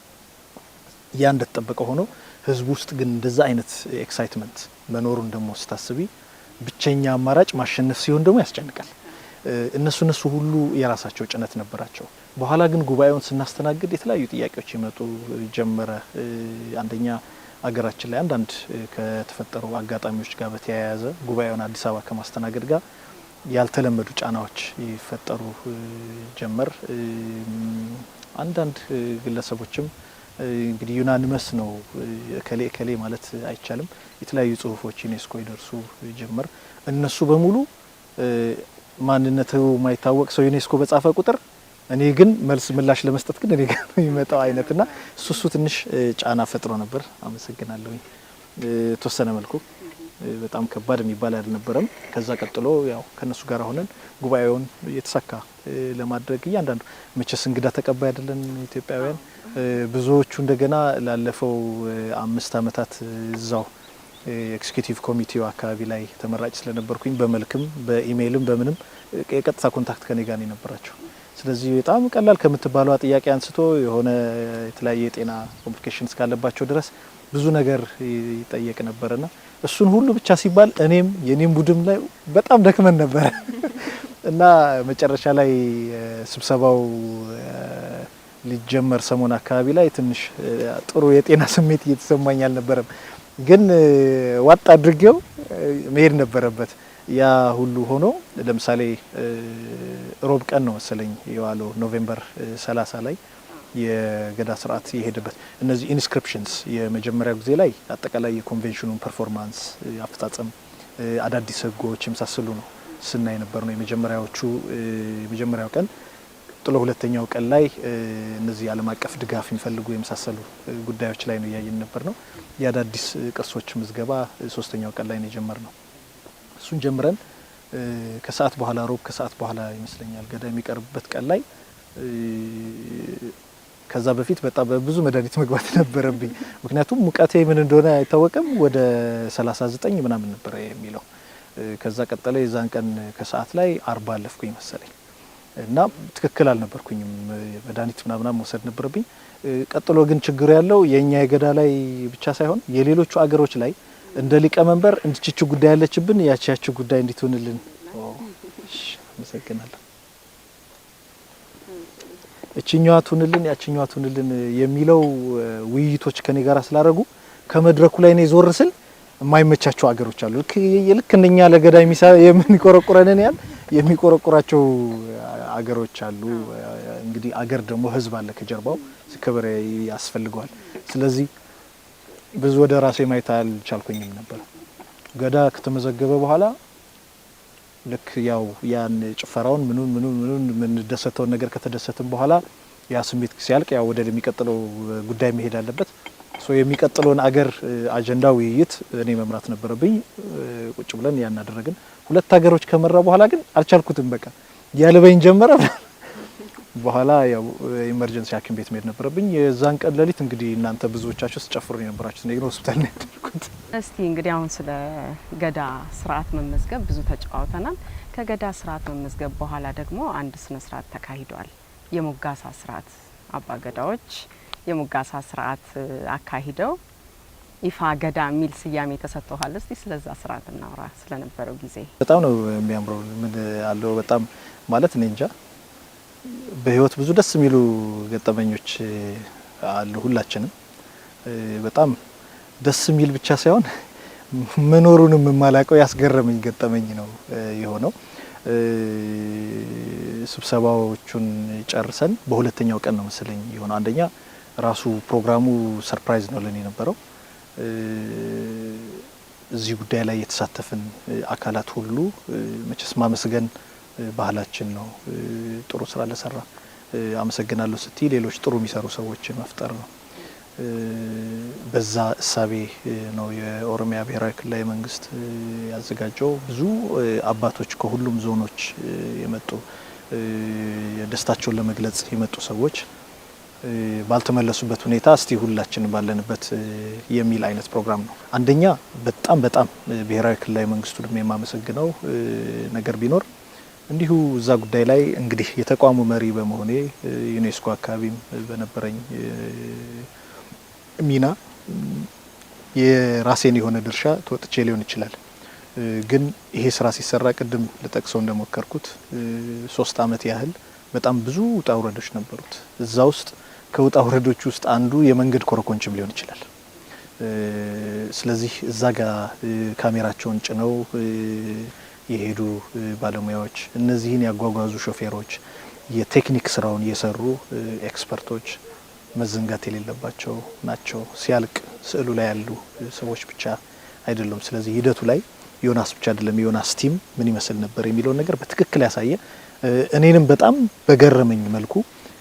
ያ እንደተጠበቀ ሆኖ ህዝብ ውስጥ ግን እንደዛ አይነት ኤክሳይትመንት መኖሩን ደግሞ ስታስቢ ብቸኛ አማራጭ ማሸነፍ ሲሆን ደግሞ ያስጨንቃል። እነሱ ሁሉ የራሳቸው ጭነት ነበራቸው። በኋላ ግን ጉባኤውን ስናስተናግድ የተለያዩ ጥያቄዎች ይመጡ ጀመረ። አንደኛ አገራችን ላይ አንዳንድ ከተፈጠሩ አጋጣሚዎች ጋር በተያያዘ ጉባኤውን አዲስ አበባ ከማስተናገድ ጋር ያልተለመዱ ጫናዎች ይፈጠሩ ጀመር። አንዳንድ ግለሰቦችም እንግዲህ ዩናኒመስ ነው ከሌ ማለት አይቻልም፣ የተለያዩ ጽሁፎች ዩኔስኮ ይደርሱ ጀመር። እነሱ በሙሉ ማንነቱ ማይታወቅ ሰው ዩኔስኮ በጻፈ ቁጥር እኔ ግን ምላሽ ለመስጠት ግን እኔ ጋር ነው የሚመጣው አይነትና እሱ ትንሽ ጫና ፈጥሮ ነበር። አመሰግናለሁ። ተወሰነ መልኩ በጣም ከባድ የሚባል አልነበረም። ከዛ ቀጥሎ ያው ከነሱ ጋር ሆነን ጉባኤውን የተሳካ ለማድረግ እያንዳንዱ መቼስ እንግዳ ተቀባይ አይደለን ኢትዮጵያውያን። ብዙዎቹ እንደገና ላለፈው 5 አመታት እዛው ኤክስኪዩቲቭ ኮሚቴው አካባቢ ላይ ተመራጭ ስለነበርኩኝ በመልክም በኢሜይልም በምንም የቀጥታ ኮንታክት ከኔ ጋር ነበራቸው። ስለዚህ በጣም ቀላል ከምትባለው ጥያቄ አንስቶ የሆነ የተለያየ የጤና ኮምፕሊኬሽንስ ካለባቸው ድረስ ብዙ ነገር ይጠየቅ ነበርና እሱን ሁሉ ብቻ ሲባል እኔም የኔም ቡድን ላይ በጣም ደክመን ነበር እና መጨረሻ ላይ ስብሰባው ሊጀመር ሰሞን አካባቢ ላይ ትንሽ ጥሩ የጤና ስሜት እየተሰማኝ አልነበረም። ግን ዋጣ አድርጌው መሄድ ነበረበት። ያ ሁሉ ሆኖ ለምሳሌ ሮብ ቀን ነው መሰለኝ የዋለው ኖቬምበር 30 ላይ የገዳ ስርዓት የሄደበት እነዚህ ኢንስክሪፕሽንስ የመጀመሪያው ጊዜ ላይ አጠቃላይ የኮንቬንሽኑን ፐርፎርማንስ አፈጻጸም አዳዲስ ህጎች የመሳሰሉ ነው ስናይ ነበር ነው የመጀመሪያው ቀን። ጥሎ ሁለተኛው ቀን ላይ እነዚህ ዓለም አቀፍ ድጋፍ የሚፈልጉ የመሳሰሉ ጉዳዮች ላይ ነው ያየን ነበር ነው። የአዳዲስ ቅርሶች ምዝገባ ሶስተኛው ቀን ላይ ነው የጀመርነው። እሱን ጀምረን ከሰዓት በኋላ ሮብ ከሰዓት በኋላ ይመስለኛል ገዳ የሚቀርብበት ቀን ላይ ከዛ በፊት በጣም ብዙ መድኃኒት መግባት ነበረብኝ። ምክንያቱም ሙቀቴ ምን እንደሆነ አይታወቅም። ወደ 39 ምናምን ነበር የሚለው። ከዛ ቀጠለ የዛን ቀን ከሰዓት ላይ 40 አለፍኩኝ መሰለኝ እና ትክክል አልነበርኩኝም። መድኃኒት ምናምን መውሰድ ነበረብኝ። ቀጥሎ ግን ችግሩ ያለው የኛ የገዳ ላይ ብቻ ሳይሆን የሌሎቹ አገሮች ላይ እንደ ሊቀመንበር እንድችቹ ጉዳይ ያለችብን ያቺ ጉዳይ እንዲትሆንልን አመሰግናለሁ። እቺኛዋ ትሁንልን ያቺኛዋ ትሁንልን የሚለው ውይይቶች ከኔ ጋር ስላደረጉ ከመድረኩ ላይ ነው ዞር ስል የማይመቻቸው አገሮች አሉ። ልክ እንደኛ ለገዳ የሚቆረቁረንን ያል የሚቆረቁራቸው አገሮች አሉ። እንግዲህ አገር ደግሞ ህዝብ አለ ከጀርባው ክብር ያስፈልገዋል። ስለዚህ ብዙ ወደ ራሴ ማየት አልቻልኩኝም ነበር። ገዳ ከተመዘገበ በኋላ ልክ ያው ያን ጭፈራውን ምኑን የምንደሰተውን ነገር ከተደሰትን በኋላ ያ ስሜት ሲያልቅ ያው ወደ የሚቀጥለው ጉዳይ መሄድ አለበት። የሚቀጥለውን አገር አጀንዳ ውይይት እኔ መምራት ነበረብኝ። ቁጭ ብለን ያን አደረግን። 2 ሀገሮች ከመራ በኋላ ግን አልቻልኩትም። በቃ ያለበኝ ጀመረ። በኋላ ያው ኢመርጀንሲ ሐኪም ቤት መሄድ ነበረብኝ። የዛን ቀን ሌሊት እንግዲህ እናንተ ብዙዎቻችሁ ተጨፍሩ የነበራችሁት ነው ሆስፒታል ነው ያደረኩት። እስቲ እንግዲህ አሁን ስለ ገዳ ስርዓት መመዝገብ ብዙ ተጫውተናል። ከገዳ ስርዓት መመዝገብ በኋላ ደግሞ አንድ ስነ ስርዓት ተካሂዷል። የሙጋሳ ስርዓት አባ ገዳዎች የሙጋሳ ስርዓት አካሂደው ይፋ ገዳ የሚል ስያሜ ተሰጥቷል። እስቲ ስለዛ ስርዓት እናውራ ስለነበረው ጊዜ። በጣም ነው የሚያምረው። ምን አለው በጣም ማለት እኔ እንጃ በህይወት ብዙ ደስ የሚሉ ገጠመኞች አሉ ሁላችንም። በጣም ደስ የሚል ብቻ ሳይሆን መኖሩንም የማላቀው ያስገረመኝ ገጠመኝ ነው የሆነው። ስብሰባዎቹን ጨርሰን በሁለተኛው ቀን ነው መሰለኝ የሆነው። አንደኛ ራሱ ፕሮግራሙ ሰርፕራይዝ ነው ለኔ የነበረው። እዚህ ጉዳይ ላይ የተሳተፍን አካላት ሁሉ መቼስ ማመስገን ባህላችን ነው። ጥሩ ስራ ለሰራ አመሰግናለሁ ስትይ ሌሎች ጥሩ የሚሰሩ ሰዎችን መፍጠር ነው። በዛ እሳቤ ነው የኦሮሚያ ብሔራዊ ክልላዊ መንግስት ያዘጋጀው። ብዙ አባቶች ከሁሉም ዞኖች የመጡ ደስታቸውን ለመግለጽ የመጡ ሰዎች ባልተመለሱበት ሁኔታ እስቲ ሁላችን ባለንበት የሚል አይነት ፕሮግራም ነው። አንደኛ በጣም ብሔራዊ ክልላዊ መንግስቱን የማመሰግነው ነገር ቢኖር እንዲሁ እዛ ጉዳይ ላይ እንግዲህ የተቋሙ መሪ በመሆኔ ዩኔስኮ አካባቢም በነበረኝ ሚና የራሴን የሆነ ድርሻ ተወጥቼ ሊሆን ይችላል። ግን ይሄ ስራ ሲሰራ ቅድም ለጠቅሰው እንደሞከርኩት 3 አመት ያህል በጣም ብዙ ውጣ ውረዶች ነበሩት። እዛ ውስጥ ከውጣ ውረዶች ውስጥ አንዱ የመንገድ ኮረኮንችም ሊሆን ይችላል። ስለዚህ እዛ ጋር ካሜራቸውን ጭነው የሄዱ ባለሙያዎች፣ እነዚህን ያጓጓዙ ሾፌሮች፣ የቴክኒክ ስራውን የሰሩ ኤክስፐርቶች መዘንጋት የሌለባቸው ናቸው። ሲያልቅ ስዕሉ ላይ ያሉ ሰዎች ብቻ አይደሉም። ስለዚህ ሂደቱ ላይ ዮናስ ብቻ አይደለም፣ ዮናስ ቲም ምን ይመስል ነበር የሚለውን ነገር በትክክል ያሳየ እኔንም በጣም በገረመኝ መልኩ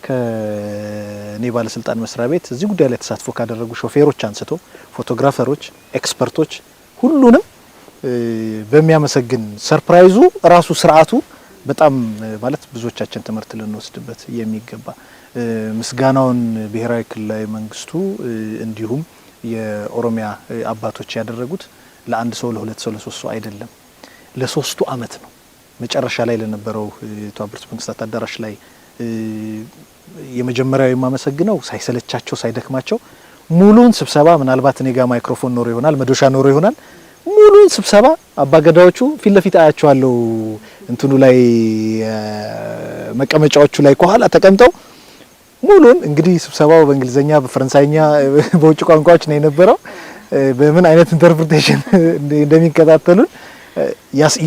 ከኔ ባለስልጣን መስሪያ ቤት እዚህ ጉዳይ ላይ ተሳትፎ ካደረጉ ሾፌሮች አንስቶ ፎቶግራፈሮች፣ ኤክስፐርቶች ሁሉንም በሚያመሰግን ሰርፕራይዙ ራሱ ስርዓቱ በጣም ማለት ብዙዎቻችን ትምህርት ልንወስድበት የሚገባ ምስጋናውን ብሔራዊ ክልላዊ መንግስቱ እንዲሁም የኦሮሚያ አባቶች ያደረጉት ለአንድ ሰው ለሁለት ሰው ለሶስት ሰው አይደለም፣ ለሶስቱ አመት ነው። መጨረሻ ላይ ለነበረው የተባበሩት መንግስታት አዳራሽ ላይ የመጀመሪያው የማመሰግነው ሳይሰለቻቸው ሳይደክማቸው ሙሉን ስብሰባ ምናልባት እኔ ጋር ማይክሮፎን ኖሮ ይሆናል መዶሻ ኖሮ ይሆናል ሙሉን ስብሰባ አባገዳዎቹ ፊት ለፊት አያቸዋለሁ እንትኑ ላይ መቀመጫዎቹ ላይ ከኋላ ተቀምጠው ሙሉን እንግዲህ ስብሰባው በእንግሊዘኛ በፈረንሳይኛ በውጭ ቋንቋዎች ነው የነበረው። በምን አይነት ኢንተርፕሬቴሽን እንደሚከታተሉን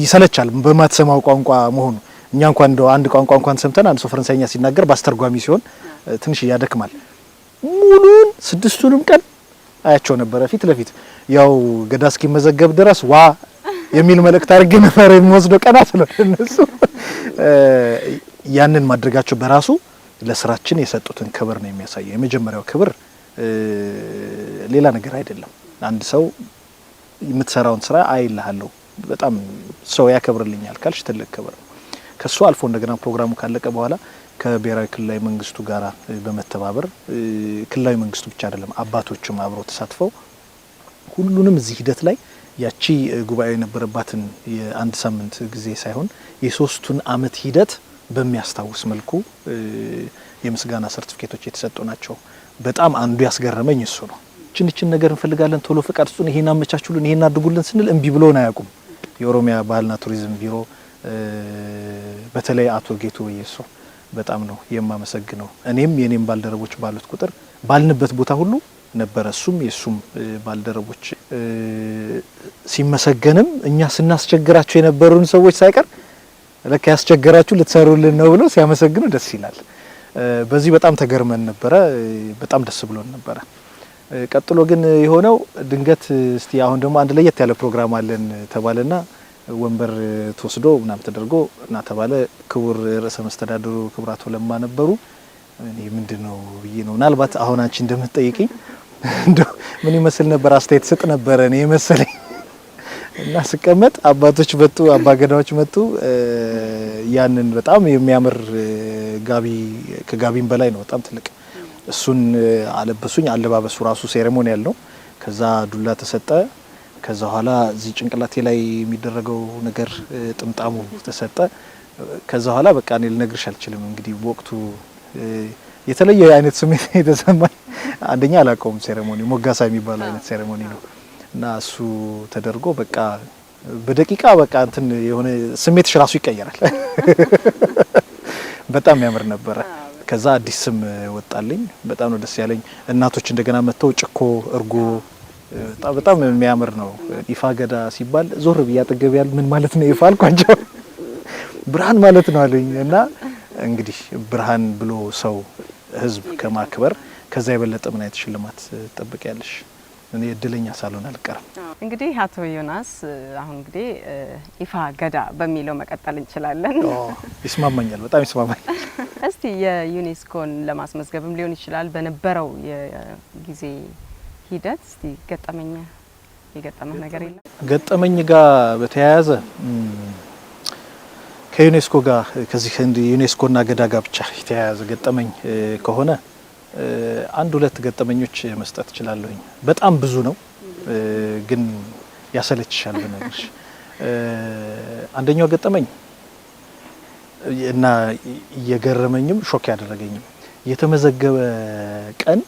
ይሰለቻል በማትሰማው ቋንቋ መሆኑ። እኛ እንኳን እንደው አንድ ቋንቋ እንኳን ሰምተን አንድ ሰው ፈረንሳይኛ ሲናገር ባስተርጓሚ ሲሆን ትንሽ ያደክማል። ሙሉን 6ቱንም ቀን አያቸው ነበር ፊት ለፊት። ያው ገዳ እስኪመዘገብ ድረስ ዋ የሚል መልእክት አድርጌ ነበር የሚወስደው ቀናት ነው እነሱ። ያንን ማድረጋቸው በራሱ ለስራችን የሰጡትን ክብር ነው የሚያሳየው። የመጀመሪያው ክብር ሌላ ነገር አይደለም። አንድ ሰው የምትሰራውን ስራ አይልሃለሁ በጣም ሰው ያከብርልኛል ካልሽ ትልቅ ክብር ነው። ከሱ አልፎ እንደገና ፕሮግራሙ ካለቀ በኋላ ከብሔራዊ ክልላዊ መንግስቱ ጋር በመተባበር ክልላዊ መንግስቱ ብቻ አይደለም አባቶችም አብረው ተሳትፈው ሁሉንም እዚህ ሂደት ላይ ያቺ ጉባኤ የነበረባትን የአንድ ሳምንት ጊዜ ሳይሆን የ3ቱን አመት ሂደት በሚያስታውስ መልኩ የምስጋና ሰርቲፊኬቶች የተሰጡ ናቸው። በጣም አንዱ ያስገረመኝ እሱ ነው። ችንችን ነገር እንፈልጋለን ቶሎ ፍቃድ ስጡን፣ ይሄን አመቻችሉን፣ ይሄን አድርጉልን ስንል እምቢ ብሎን አያውቁም። የኦሮሚያ ባህልና ቱሪዝም ቢሮ በተለይ አቶ ጌቱ ወየሶ በጣም ነው የማመሰግነው። እኔም የኔም ባልደረቦች ባሉት ቁጥር ባልንበት ቦታ ሁሉ ነበረ። እሱም የሱም ባልደረቦች ሲመሰገንም እኛ ስናስቸግራቸው የነበሩን ሰዎች ሳይቀር ለካ ያስቸገራችሁ ልትሰሩልን ነው ብለው ሲያመሰግኑ ደስ ይላል። በዚህ በጣም ተገርመን ነበረ። በጣም ደስ ብሎን ነበረ። ቀጥሎ ግን የሆነው ድንገት እስቲ አሁን ደግሞ አንድ ለየት ያለ ፕሮግራም አለን ተባለና ወንበር ተወስዶ ምናም ተደርጎ እና ተባለ። ክቡር ርዕሰ መስተዳድሩ ክቡር አቶ ለማ ነበሩ። እኔ ምንድነው ብዬ ነው ምናልባት አሁን አንቺ እንደምትጠይቂኝ እንደው ምን ይመስል ነበር አስተያየት ስጥ ነበር እኔ መሰለኝ። እና ስቀመጥ አባቶች መጡ፣ አባገዳዎች መጡ። ያንን በጣም የሚያምር ጋቢ ከጋቢም በላይ ነው በጣም ትልቅ እሱን አለበሱኝ። አለባበሱ ራሱ ሴሬሞኒያል ነው። ከዛ ዱላ ተሰጠ። ከዛ ኋላ እዚህ ጭንቅላቴ ላይ የሚደረገው ነገር ጥምጣሙ ተሰጠ ከዛ ኋላ በቃ እኔ ልነግርሽ አልችልም እንግዲህ ወቅቱ የተለየ አይነት ስሜት የተሰማኝ አንደኛ አላቆም ሴሬሞኒ ሞጋሳ የሚባለው አይነት ሴሬሞኒ ነው እና እሱ ተደርጎ በቃ በደቂቃ በቃ እንትን የሆነ ስሜትሽ ራሱ ይቀየራል በጣም ያምር ነበር ከዛ አዲስ ስም ወጣልኝ በጣም ነው ደስ ያለኝ እናቶች እንደገና መተው ጭኮ እርጎ በጣም የሚያምር ነው ይፋ ገዳ ሲባል ዞር በያጠገብ ያል ምን ማለት ነው ይፋ አልኳቸው ብርሃን ማለት ነው አለኝ እና እንግዲህ ብርሃን ብሎ ሰው ህዝብ ከማክበር ከዛ የበለጠ ምን አይነት ሽልማት ተጠብቂያለሽ እኔ እድለኛ ሳልሆን አልቀርም እንግዲህ አቶ ዮናስ አሁን እንግዲህ ይፋ ገዳ በሚለው መቀጠል እንችላለን ይስማማኛል በጣም ይስማማኛል እስቲ የዩኔስኮን ለማስመዝገብም ሊሆን ይችላል በነበረው የጊዜ ሂደት እስቲ የገጠመህ ነገር የለም ገጠመኝ ጋር በተያያዘ ከዩኔስኮ ጋር ከዚህ እንደ ዩኔስኮና ገዳ ጋር ብቻ የተያያዘ ገጠመኝ ከሆነ አንድ ሁለት ገጠመኞች መስጠት እችላለሁኝ በጣም ብዙ ነው ግን ያሰለችሻል በነገርሽ አንደኛው ገጠመኝ እና የገረመኝም ሾክ ያደረገኝም የተመዘገበ ቀን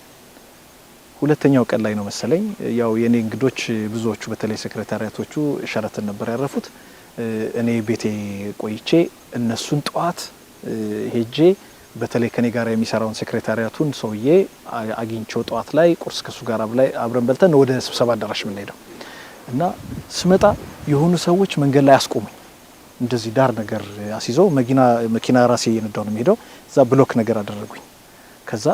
ሁለተኛው ቀን ላይ ነው መሰለኝ ያው የኔ እንግዶች ብዙዎቹ በተለይ ሴክሬታሪያቶቹ ሸራተን ነበር ያረፉት እኔ ቤቴ ቆይቼ እነሱን ጧት ሄጄ በተለይ ከኔ ጋር የሚሰራውን ሴክሬታሪያቱን ሰውዬ አግኝቼው ጧት ላይ ቁርስ ከሱ ጋር አብረን በልተን ወደ ስብሰባ አዳራሽ ምን ሄደው እና ስመጣ የሆኑ ሰዎች መንገድ ላይ አስቆሙኝ እንደዚህ ዳር ነገር አስይዘው መኪና ራሴ እየነዳው ነው የሚሄደው እዛ ብሎክ ነገር አደረጉኝ ከዛ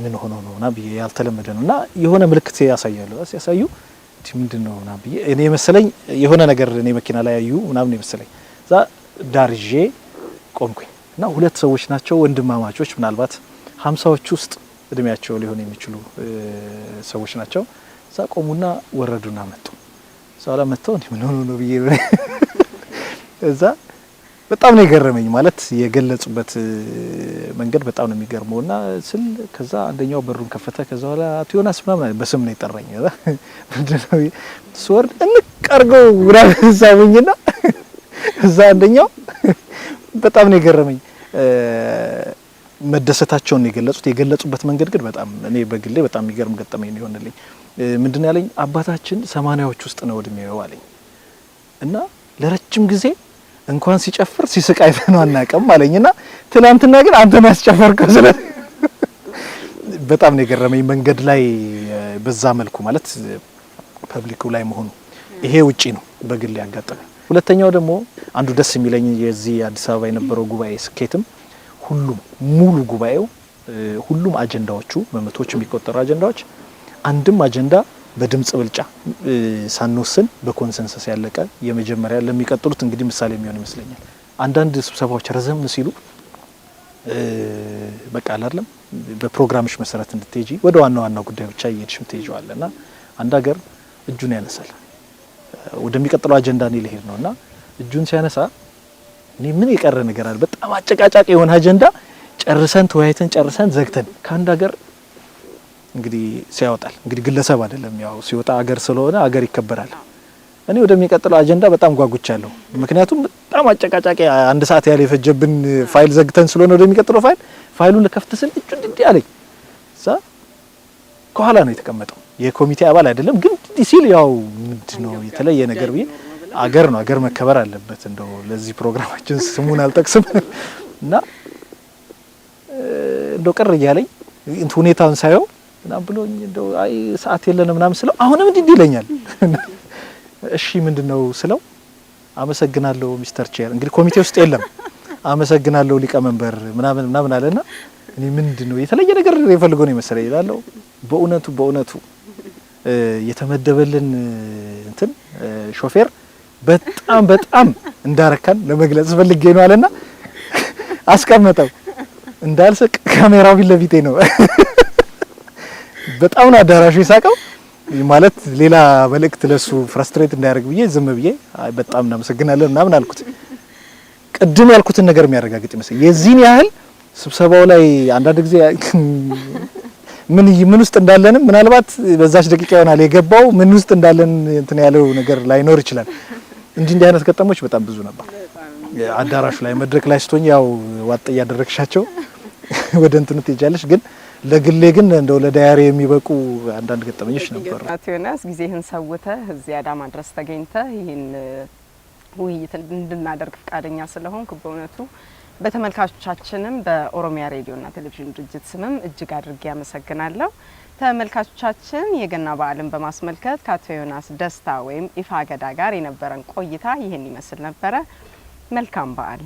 ምን ሆኖ ነውና ብዬ ያልተለመደ ነውና የሆነ ምልክት ያሳዩ ምንድነው ና ብዬ እኔ መሰለኝ የሆነ ነገር እኔ መኪና ላይ ያዩ ምናምን መሰለኝ እዛ ዳርጄ ቆምኩኝ እና ሁለት ሰዎች ናቸው ወንድማማቾች ምናልባት 50ዎች ውስጥ እድሜያቸው ሊሆን የሚችሉ ሰዎች ናቸው እዛ ቆሙና ወረዱና መጡ ዛላ መጣው እንዴ ምን ሆኖ ነው ብዬ እዛ በጣም ነው የገረመኝ ማለት የገለጹበት መንገድ በጣም ነው የሚገርመውና ስል ከዛ አንደኛው በሩን ከፈተ ከዛ በኋላ አቶ ዮናስ ምናምን በስም ነው የጠራኝ ምንድነው ሶር እንቀርገው ምናምን ሳቡኝና እዛ አንደኛው በጣም ነው የገረመኝ መደሰታቸውን ነው የገለጹበት መንገድ ግን በጣም እኔ በግሌ በጣም የሚገርም ገጠመኝ ነው የሆነልኝ ምንድነው ያለኝ አባታችን 80ዎች ውስጥ ነው እድሜው አለኝ እና ለረጅም ጊዜ እንኳን ሲጨፍር ሲስቅ አይተነው አናውቅም አለኝና ትላንትና ግን አንተ ነው ያስጨፈርከው ስለ በጣም ነው የገረመኝ መንገድ ላይ በዛ መልኩ ማለት ፐብሊኩ ላይ መሆኑ ይሄ ውጪ ነው በግል ያጋጠመኝ ሁለተኛው ደግሞ አንዱ ደስ የሚለኝ የዚህ አዲስ አበባ የነበረው ጉባኤ ስኬትም ሁሉም ሙሉ ጉባኤው ሁሉም አጀንዳዎቹ በመቶዎች የሚቆጠሩ አጀንዳዎች አንድም አጀንዳ በድምጽ ብልጫ ሳንወስን በኮንሰንሰስ ያለቀ የመጀመሪያ ለሚቀጥሉት እንግዲህ ምሳሌ የሚሆን ይመስለኛል አንዳንድ ስብሰባዎች ረዘም ሲሉ በቃ አይደለም በፕሮግራምሽ መሰረት እንድትሄጂ ወደ ዋናው ጉዳይ ብቻ እየሄድሽ ትሄጂዋለና አንድ ሀገር እጁን ያነሳል ወደሚቀጥለው አጀንዳ ነው ሊሄድ ነውና እጁን ሲያነሳ እኔ ምን የቀረ ነገር አለ በጣም አጨቃጫቂ የሆነ አጀንዳ ጨርሰን ተወያይተን ጨርሰን ዘግተን ካንድ ሀገር እንግዲህ ሲያወጣል እንግዲህ ግለሰብ አይደለም ያው ሲወጣ ሀገር ስለሆነ ሀገር ይከበራል እኔ ወደሚቀጥለው አጀንዳ በጣም ጓጉቻለሁ ምክንያቱም በጣም አጨቃጫቂ አንድ ሰዓት ያለ የፈጀብን ፋይል ዘግተን ስለሆነ ወደሚቀጥለው ፋይሉን ለከፍት ስል እጁ እንዴ አለኝ እዛ ከኋላ ነው የተቀመጠው የኮሚቴ አባል አይደለም ግን ሲል ያው ምንድነው የተለየ ነገር ቢል አገር ነው አገር መከበር አለበት እንደው ለዚህ ፕሮግራማችን ስሙን አልጠቅስም እና እንደው ቀር ይያለኝ ሁኔታውን ሳይው እና ብሎኝ እንደው አይ ሰዓት የለንም ምናምን ስለው አሁንም እንዲህ ይለኛል እሺ ምንድነው ስለው አመሰግናለሁ ሚስተር ቼር እንግዲህ ኮሚቴ ውስጥ የለም አመሰግናለሁ ሊቀመንበር ምናምን አለና እኔ ምንድነው የተለየ ነገር የፈልገው ነው መሰለኝ ይላልው በእውነቱ የተመደበልን እንትን ሾፌር በጣም እንዳረካን ለመግለጽ ፈልጌ ነው አለና አስቀመጠው እንዳልስቅ ካሜራው ቢል ለፊቴ ነው በጣም ነው አዳራሹ ይሳቀው ማለት ሌላ መልእክት ለሱ ፍራስትሬት እንዳያደርግ ብዬ ዝም ብዬ አይ በጣም እናመሰግናለን ምናምን አልኩት ቅድም ያልኩትን ነገር የሚያረጋግጥ ይመስል የዚህን ያህል ስብሰባው ላይ አንዳንድ ጊዜ ምን ውስጥ እንዳለንም ምናልባት በዛች ደቂቃ ይሆናል የገባው ምን ውስጥ እንዳለን እንትን ያለው ነገር ላይኖር ይችላል እንጂ እንዲህ አይነት ገጠሞች በጣም ብዙ ነበር። አዳራሹ ላይ መድረክ ላይ ስትሆኝ ያው ዋጥ ያደረግሻቸው ወደ እንትኑ ትሄጃለሽ። ግን ለግሌ ግን እንደው ለዳያሪ የሚበቁ አንዳንድ ገጠመኞች ነበሩ። አቶ ዮናስ ጊዜህን ሰውተህ እዚህ አዳማ ድረስ ተገኝተህ ይህን ውይይት እንድናደርግ ፈቃደኛ ስለሆንክ በእውነቱ በተመልካቾቻችንም በኦሮሚያ ሬዲዮና ቴሌቪዥን ድርጅት ስምም እጅግ አድርጌ አመሰግናለሁ። ተመልካቾቻችን የገና በዓልን በማስመልከት ከአቶ ዮናስ ደስታ ወይም ኢፋ ገዳ ጋር የነበረን ቆይታ ይህን ይመስል ነበረ። መልካም በዓል።